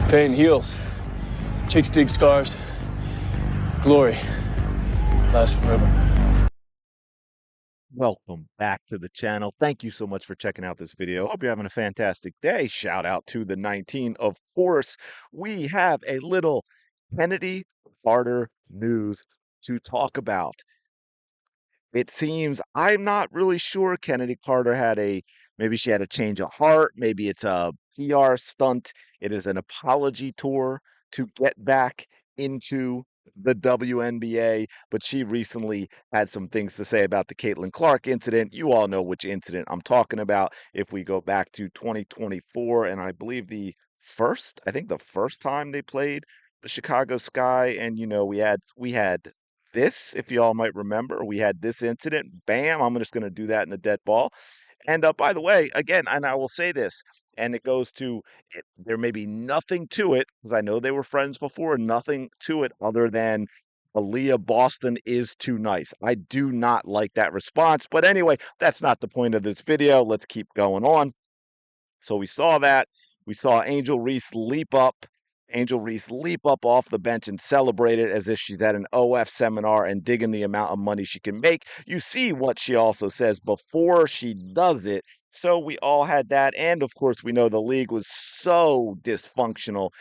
Pain heals. Chicks dig scars. Glory lasts forever. Welcome back to the channel. Thank you so much for checking out this video. Hope you're having a fantastic day. Shout out to the 19. Of course, we have a little Chennedy Carter news to talk about. It seems I'm not really sure Chennedy Carter maybe she had a change of heart, maybe it's a PR stunt. It is an apology tour to get back into the WNBA, but she recently had some things to say about the Caitlin Clark incident. You all know which incident I'm talking about. If we go back to 2024, and I believe I think the first time they played the Chicago Sky, and we had this, if y'all might remember, we had this incident. Bam, I'm just going to do that in the dead ball. And by the way, again, and I will say this, and it goes to there may be nothing to it because I know they were friends before, nothing to it other than Aaliyah Boston is too nice. I do not like that response. But anyway, that's not the point of this video. Let's keep going on. So we saw that. We saw Angel Reese leap up off the bench and celebrate it as if she's at an OF seminar and digging the amount of money she can make. You see what she also says before she does it. So we all had that. And of course, we know the league was so dysfunctional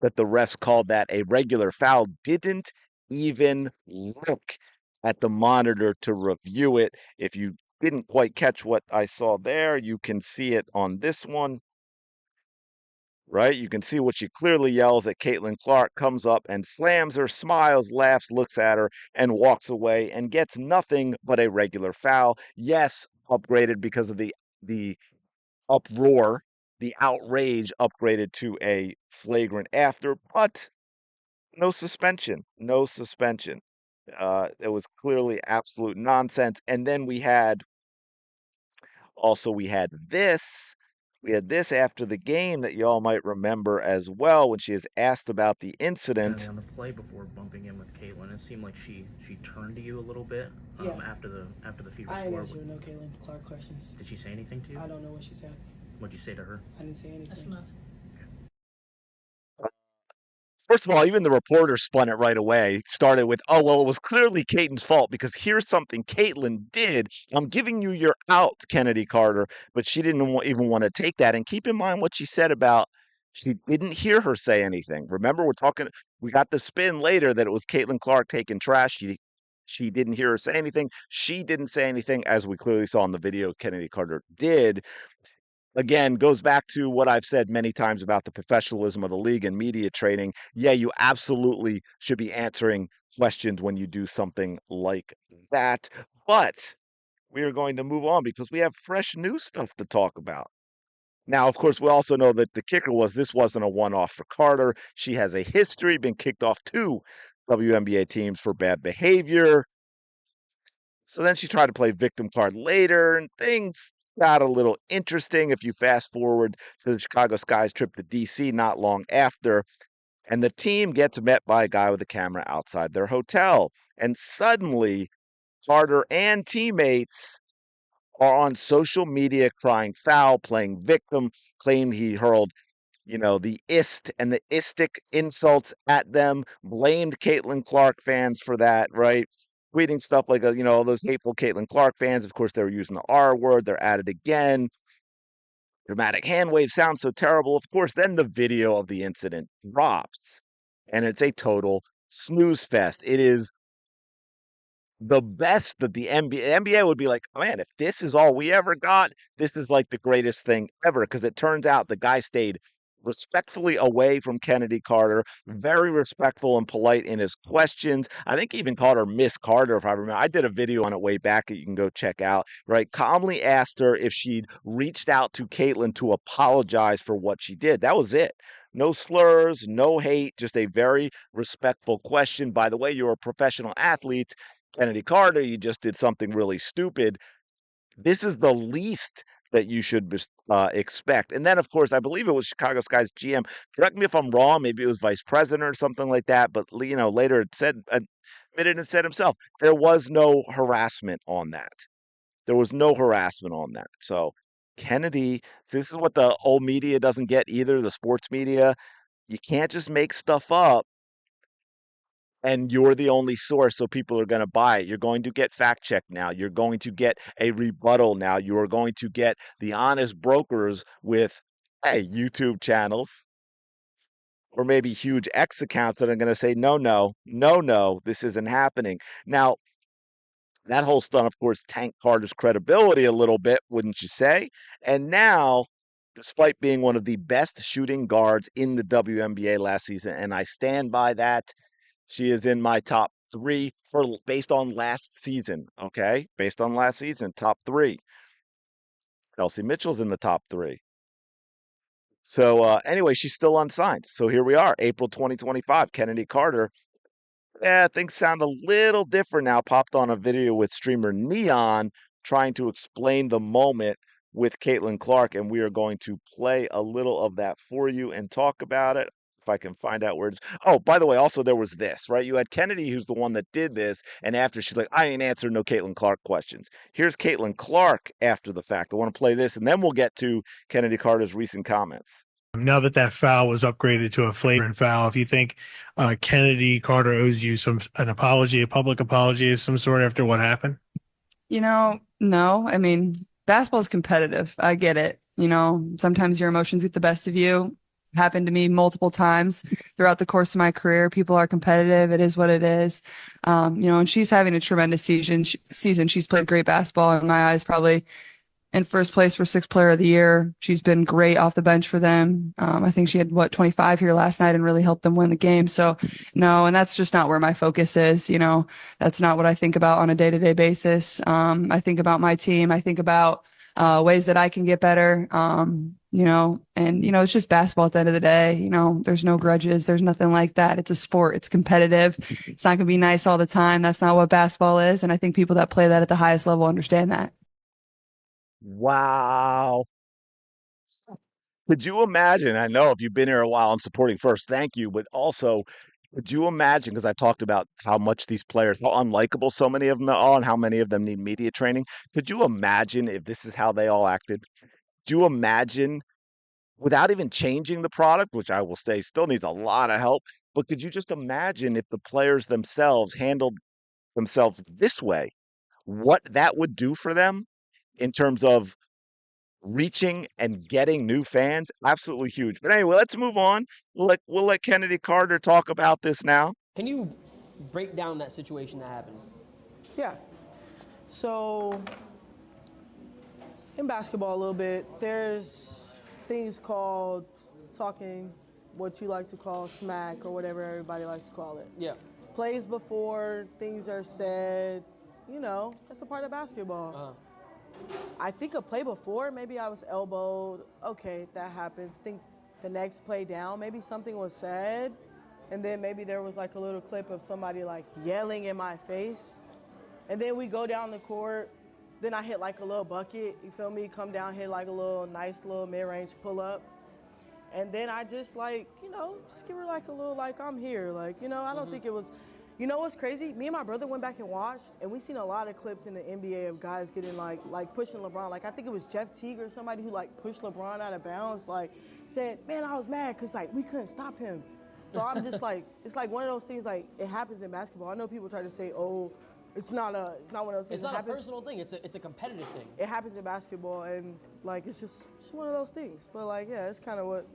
that the refs called that a regular foul, didn't even look at the monitor to review it. If you didn't quite catch what I saw there, you can see it on this one, right? You can see what she clearly yells at Caitlin Clark, comes up and slams her, smiles, laughs, looks at her, and walks away and gets nothing but a regular foul. Yes, upgraded because of the uproar, the outrage upgraded to a flagrant after, but no suspension. No suspension. It was clearly absolute nonsense. And then we had this. We had this after the game that y'all might remember as well when she is asked about the incident. On the play before bumping in with Caitlin, it seemed like she turned to you a little bit Yeah. after the fever I score. didn't ask her no Caitlin Clark questions. Did she say anything to you? I don't know what she said. What'd you say to her? I didn't say anything. That's enough. First of all, even the reporter spun it right away. Started with, "Oh, well, it was clearly Caitlin's fault because here's something Caitlin did. I'm giving you your out, Chennedy Carter." But she didn't even want to take that. And keep in mind what she said about she didn't hear her say anything. Remember, we got the spin later that it was Caitlin Clark taking trash. She didn't hear her say anything. She didn't say anything, as we clearly saw in the video Chennedy Carter did. Again, goes back to what I've said many times about the professionalism of the league and media training. Yeah, you absolutely should be answering questions when you do something like that. But we are going to move on because we have fresh new stuff to talk about. Now, of course, we also know that the kicker was this wasn't a one-off for Carter. She has a history, been kicked off 2 WNBA teams for bad behavior. So then she tried to play victim card later, and things got a little interesting if you fast forward to the Chicago Sky's trip to DC not long after, and the team gets met by a guy with a camera outside their hotel. And suddenly, Carter and teammates are on social media crying foul, playing victim, claim he hurled the ist and the istic insults at them, blamed Caitlin Clark fans for that, right? Tweeting stuff like, all those hateful Caitlin Clark fans. Of course, they were using the R word. They're at it again. Dramatic hand wave sounds so terrible. Of course, then the video of the incident drops, and it's a total snooze fest. It is the best that the NBA would be like, "Oh, man, if this is all we ever got, this is like the greatest thing ever." Because it turns out the guy stayed respectfully away from Chennedy Carter, very respectful and polite in his questions. I think he even called her Miss Carter, if I remember. I did a video on it way back that you can go check out, right? Calmly asked her if she'd reached out to Caitlin to apologize for what she did. That was it. No slurs, no hate, just a very respectful question. By the way, you're a professional athlete. Chennedy Carter, you just did something really stupid. This is the least that you should expect. And then, of course, I believe it was Chicago Sky's GM. Correct me if I'm wrong. Maybe it was vice president or something like that. But later it said, admitted and said himself, there was no harassment on that. There was no harassment on that. So Kennedy, this is what the old media doesn't get either. The sports media, You can't just make stuff up and you're the only source, so people are going to buy it. You're going to get fact check now. You're going to get a rebuttal now. You are going to get the honest brokers with, hey, YouTube channels or maybe huge X accounts that are going to say, no, no, no, no, this isn't happening. Now, that whole stunt, of course, tanked Carter's credibility a little bit, wouldn't you say? And now, despite being one of the best shooting guards in the WNBA last season, and I stand by that, she is in my top 3 based on last season, okay? Based on last season, top 3. Kelsey Mitchell's in the top 3. So anyway, she's still unsigned. So here we are, April 2025. Chennedy Carter. Yeah, things sound a little different now. Popped on a video with streamer Neon trying to explain the moment with Caitlin Clark, and we are going to play a little of that for you and talk about it. If I can find out where it's. Oh, by the way, also there was this, right? You had Kennedy, who's the one that did this, and after she's like, I ain't answering no Caitlin Clark questions. Here's Caitlin Clark after the fact. I want to play this, and then we'll get to Chennedy Carter's recent comments. Now that foul was upgraded to a flagrant foul, if you think Chennedy Carter owes you an apology, a public apology of some sort after what happened? No. I mean, basketball is competitive. I get it. Sometimes your emotions get the best of you. Happened to me multiple times throughout the course of my career. People are competitive. It is what it is. And she's having a tremendous season. She's played great basketball in my eyes, probably in first place for 6th player of the year. She's been great off the bench for them. I think she had 25 here last night and really helped them win the game. So no, and that's just not where my focus is. That's not what I think about on a day-to-day basis. I think about my team. I think about ways that I can get better. It's just basketball at the end of the day. There's no grudges. There's nothing like that. It's a sport. It's competitive. It's not going to be nice all the time. That's not what basketball is. And I think people that play that at the highest level understand that. Wow. Could you imagine? I know if you've been here a while and supporting first, thank you. But also, could you imagine? Because I talked about how much these players, how unlikable so many of them are, and how many of them need media training. Could you imagine if this is how they all acted? Do you imagine without even changing the product, which I will say still needs a lot of help, but could you just imagine if the players themselves handled themselves this way, what that would do for them in terms of reaching and getting new fans? Absolutely huge. But anyway, let's move on. We'll let Chennedy Carter talk about this now. Can you break down that situation that happened? Yeah. So, in basketball a little bit, there's things called talking, what you like to call smack or whatever everybody likes to call it. Yeah. Plays before things are said, that's a part of basketball. I think a play before, maybe I was elbowed. Okay, that happens. Think the next play down, maybe something was said, and then maybe there was like a little clip of somebody like yelling in my face. And then we go down the court, then I hit like a little bucket, you feel me? Come down, hit like a little nice little mid-range pull-up. And then I just just give her like a little I'm here. I don't think it was. You know what's crazy? Me and my brother went back and watched, and we seen a lot of clips in the NBA of guys getting like pushing LeBron. I think it was Jeff Teague or somebody who pushed LeBron out of bounds. Said, man, I was mad because we couldn't stop him. So I'm just it's one of those things it happens in basketball. I know people try to say, oh, it's not one of those things. It's not a personal thing. It's a competitive thing. It happens in basketball, and it's just one of those things. But yeah, it's kind of what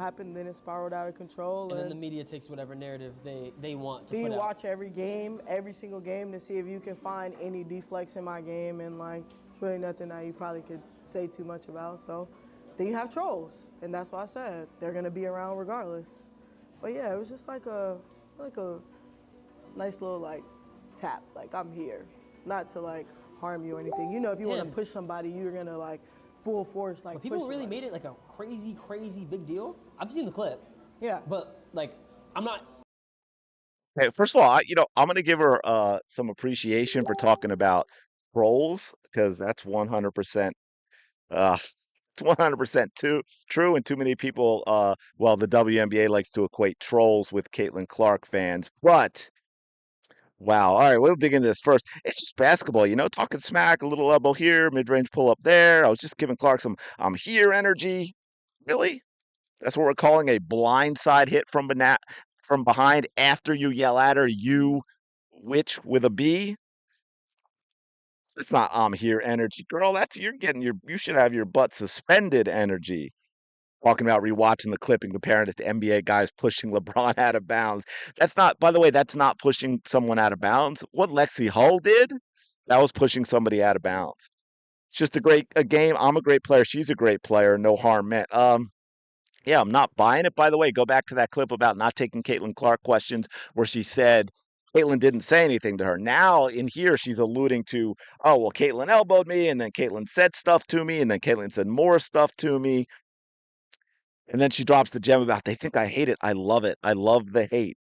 happened. Then it spiraled out of control. And then the media takes whatever narrative they want to do put you out. watch every single game to see if you can find any deflects in my game, and it's really nothing that you probably could say too much about. So then you have trolls, and that's what I said. They're gonna be around regardless. But yeah, it was just like a nice little tap, I'm here, not to harm you or anything. If you want to push somebody, you're gonna full force But people push really somebody. made it a crazy big deal. I've seen the clip. Yeah. But I'm not. Okay, first of all, I'm going to give her some appreciation for talking about trolls because that's 100%. It's 100% true, and too many people. The WNBA likes to equate trolls with Caitlin Clark fans, but. Wow. All right, we'll dig into this first. It's just basketball, talking smack, a little elbow here, mid-range pull up there. I was just giving Clark some I'm here energy. Really? That's what we're calling a blindside hit from behind after you yell at her, you witch with a B. It's not I'm here energy, girl. You should have your butt suspended energy. Talking about rewatching the clip and comparing it to NBA guys pushing LeBron out of bounds. By the way, that's not pushing someone out of bounds. What Lexi Hull did, that was pushing somebody out of bounds. It's just a game. I'm a great player. She's a great player. No harm meant. Yeah, I'm not buying it. By the way, go back to that clip about not taking Caitlin Clark questions where she said Caitlin didn't say anything to her. Now in here, she's alluding to, oh, well, Caitlin elbowed me, and then Caitlin said stuff to me, and then Caitlin said more stuff to me. And then she drops the gem about, they think I hate it. I love it. I love the hate.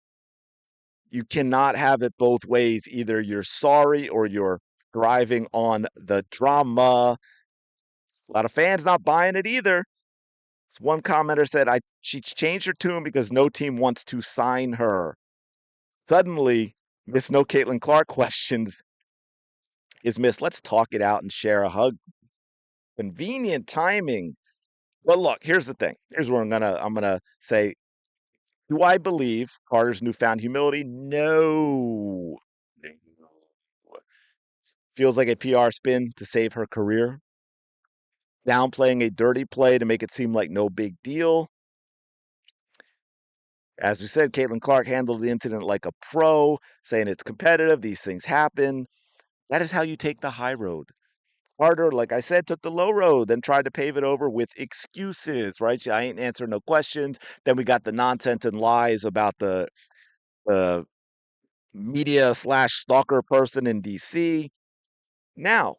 You cannot have it both ways. Either you're sorry or you're driving on the drama. A lot of fans not buying it either. One commenter said she changed her tune because no team wants to sign her. Suddenly, Miss No Caitlin Clark questions is Miss Let's talk it out and share a hug. Convenient timing. Well, look, here's the thing. Here's where I'm gonna say, do I believe Carter's newfound humility? No. Feels like a PR spin to save her career. Downplaying a dirty play to make it seem like no big deal. As we said, Caitlin Clark handled the incident like a pro, saying it's competitive, these things happen. That is how you take the high road. Carter, like I said, took the low road, then tried to pave it over with excuses, right? I ain't answering no questions. Then we got the nonsense and lies about the media/stalker person in DC. Now,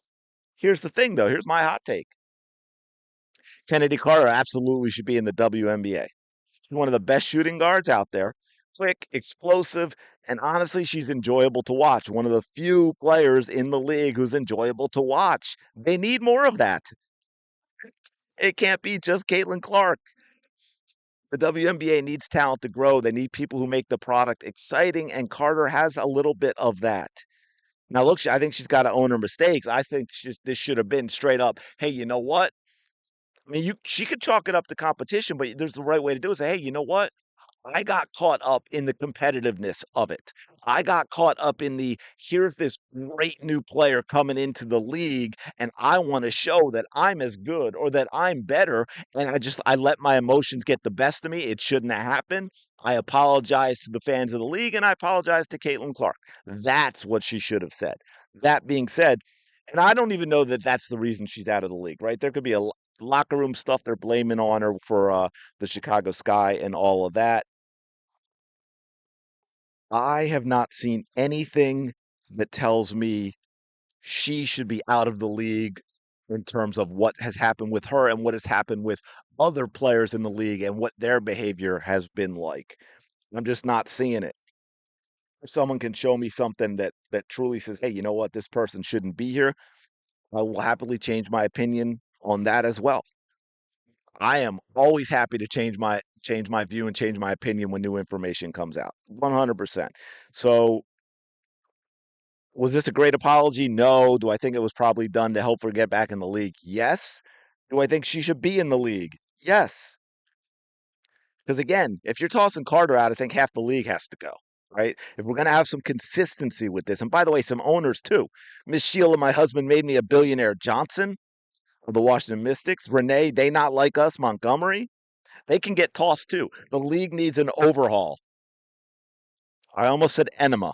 here's the thing, though. Here's my hot take. Chennedy Carter absolutely should be in the WNBA. She's one of the best shooting guards out there. Quick, explosive, and honestly, she's enjoyable to watch. One of the few players in the league who's enjoyable to watch. They need more of that. It can't be just Caitlin Clark. The WNBA needs talent to grow. They need people who make the product exciting, and Carter has a little bit of that. Now, look, I think she's got to own her mistakes. I think this should have been straight up, hey, you know what? I mean, she could chalk it up to competition, but there's the right way to do it. Say, hey, you know what? I got caught up in the competitiveness of it. I got caught up in here's this great new player coming into the league, and I want to show that I'm as good or that I'm better. And I let my emotions get the best of me. It shouldn't have happened. I apologize to the fans of the league, and I apologize to Caitlin Clark. That's what she should have said. That being said, and I don't even know that that's the reason she's out of the league, right? There could be a locker room stuff they're blaming on her for the Chicago Sky and all of that. I have not seen anything that tells me she should be out of the league in terms of what has happened with her and what has happened with other players in the league and what their behavior has been like. I'm just not seeing it. If someone can show me something that truly says, hey, you know what, this person shouldn't be here, I will happily change my opinion on that as well. I am always happy to change my view and change my opinion when new information comes out. 100%. So was this a great apology? No. Do I think it was probably done to help her get back in the league? Yes. Do I think she should be in the league? Yes. Because again, if you're tossing Carter out, I think half the league has to go, right? If we're going to have some consistency with this, and by the way, some owners too. Miss Sheila, my husband, made me a billionaire. Johnson of the Washington Mystics. Renee, they not like us. Montgomery, they can get tossed too. The league needs an overhaul. I almost said enema.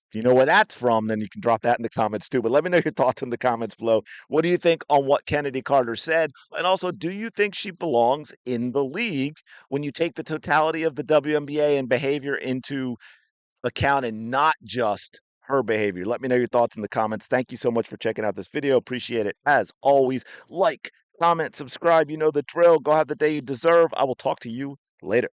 If you know where that's from, then you can drop that in the comments too. But let me know your thoughts in the comments below. What do you think on what Chennedy Carter said? And also, do you think she belongs in the league when you take the totality of the WNBA and behavior into account and not just her behavior? Let me know your thoughts in the comments. Thank you so much for checking out this video. Appreciate it. As always, like, comment, subscribe. You know the drill. Go have the day you deserve. I will talk to you later.